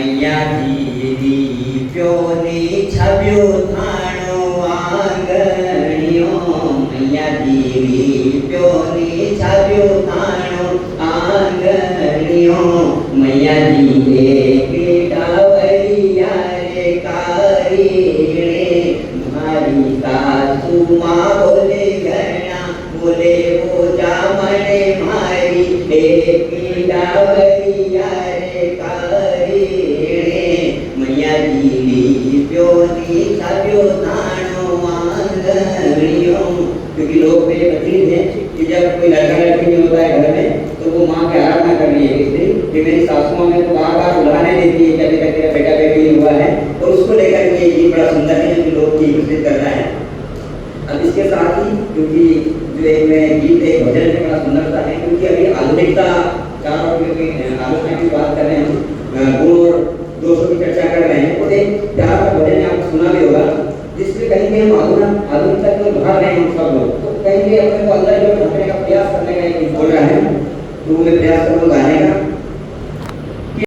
मैयाजी दीप्योनी छब्यो थाणो आंगणियो मैयाजी दीप्योनी छब्यो थाणो आंगणियो मैयाजी एक डावरिया रे कारीणे मारी सासू मां बोले घना बोले वो जामणे मारी एक डावरिया रे कारीणे मैयाजी दीप्योनी छब्यो थाणो आंगणियो। क्योंकि लोग पे बदली है कि जब कोई लड़का लड़की नहीं होता है घर में तो वो माँ की आराधना कर रही है इसलिए कि मेरी सासू माँ मेरे को बार बार बुलाने देती है कि अभी तक तेरा बेटा बेटी नहीं हुआ है और उसको लेकर के ये गीत बड़ा सुंदर है जो लोग की विकसित कर रहा है। अब इसके साथ ही क्योंकि जो एक में गीत एक भजन में बड़ा सुंदरता है क्योंकि अभी आधुनिकता चारों आलोचना की बात कर रहे हैं हम गुण और दोषों की चर्चा कर रहे हैं और एक प्यार का भजन आपको सुना भी होगा जिसमें कहीं भी हम आधुनिकता की ओर भाग रहे हैं हम सब लोग तो कहीं भी अपने को अंदर जो ढकने का प्रयास करने का एक बोल रहा है तो मैं प्रयास करूँ गाने